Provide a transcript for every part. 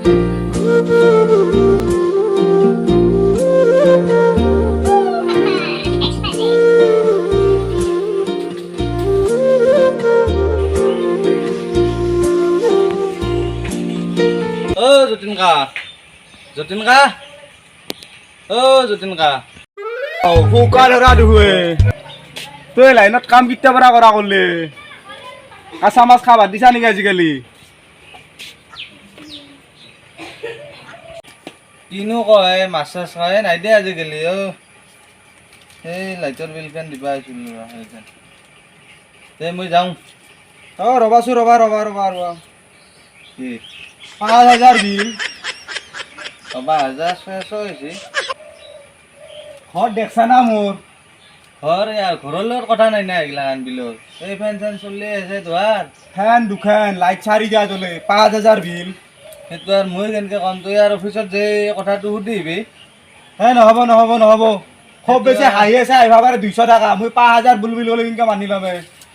যতীন কা যতীন কা ফুকা ধৰা দুহুৱে তই লাইনত কাম কেতিয়া পৰা কৰা কৰিলে কাঁচা মাছ খাবা দিছা নেকি আজিকালি কিনো কয় মাছ চাছ খাই নাই দে আজিকালি সেই লাইটৰ বিলখন দিবা আহিছিলোঁ দে মই যাওঁ ৰবাচোন ৰবা কি 5,000 বিল 5,600 হৈছে ঘৰত দেখছা না মোৰ ঘৰৰ লগত কথা নাই না এইগিলাখান বিলৰ এই ফেন চেন চলি আছে তোহাৰ ফেন দুখন লাইট 4 জ্বলে 5,000 বিল সেইটো আৰু মই কেনেকৈ ক'ম তই আৰু অফিচত যে কথাটো সুধিবি হে নহ'ব খুব বেছি হাঁহি আছে আহিবা পাৰে 200 টকা মই 5,000 বুল বুলি ক'লে কেনেকৈ মানি ল'ম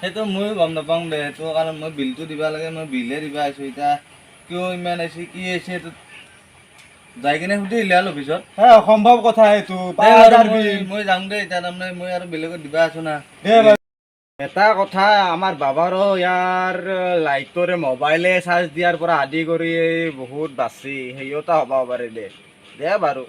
সেইটো মই গম নাপাওঁ দে সেইটো কাৰণ মই বিলটো দিব লাগে মই বিলহে দিব আহিছোঁ এতিয়া কিয় ইমান আহিছে কি আহিছে সেইটো যাই কিনে সুধি আহিলে হ'ল অফিচত হে অসম্ভৱ কথা এইটো 5,000 বিল মই যাওঁ দে এতিয়া তাৰমানে মই আৰু বেলেগত দিবা আছোঁ না এটা কথা আমাৰ বাবাৰো ইয়াৰ লাইটৰে মোবাইলে চাৰ্জ দিয়াৰ পৰা আদি কৰি বহুত বাচি সেইটা হ'ব পাৰে দে বাৰু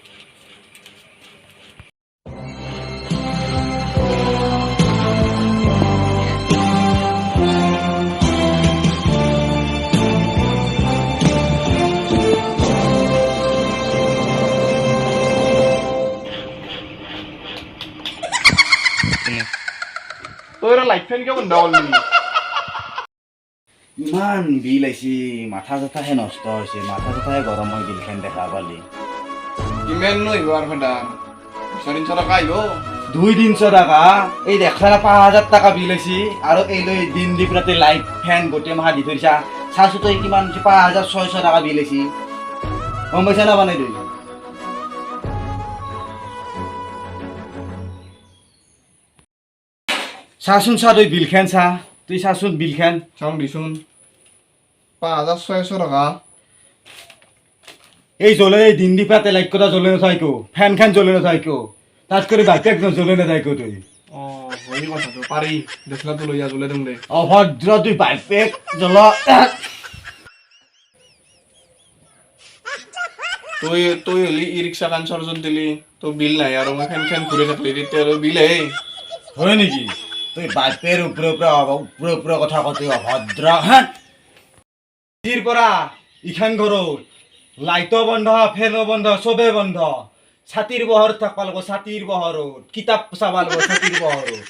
তোৰ লাইট ফেন কিয় বন্ধ কৰিলি ইমান বিল আহিছে মাথা চাথাহে নষ্ট হৈছে মাথা চাথাহে গৰম হৈ বিলখন দেখা পালি কিমাননো আহিব আৰু ভেদা 200-300 টকা আহিব 200-300 টকা এই দেখা 5,000 টকা বিল আহিছে আৰু এই লৈ দিন দি ৰাতি লাইট ফেন গোটেই মাহ দি থৈছা চাইছো তই কিমান 5,600 টকা বিল আহিছে গম পাইছা না মানে তই চাচোন চা তই বিলখন চা তুই চাচোন বিলখন চাওঁ দিচোন 5,600 টকা এই জ্বলে এই দিন দি পাতে লাইট কথা জ্বলে নাথাই কিয় ফেনখন জ্বলে নাথাই কিয় তাত কৰি বাইক জ্বলে নাথাই কিয় তুই হয় কথাটো পাৰি দেখলাটো লৈ জ্বলে দিম দে অভদ্ৰ তুই বাইক জ্বল তই হলি ই ৰিক্সা খান চৰজত দিলি তোৰ বিল নাই আৰু মই ফেন ঘূৰি থাকলি তেতিয়া আৰু বিল আহে হয় নেকি তুই বাইকেৰ উপৰে কথা কত অভদ্ৰ পৰা ইখান ঘৰত লাইটো বন্ধ ফেনো বন্ধ চবে বন্ধ ছাতিৰ বহৰত থাকবা লাগিব ছাতিৰ বহৰত কিতাপ চাবা লাগিব ছাতিৰ বহৰত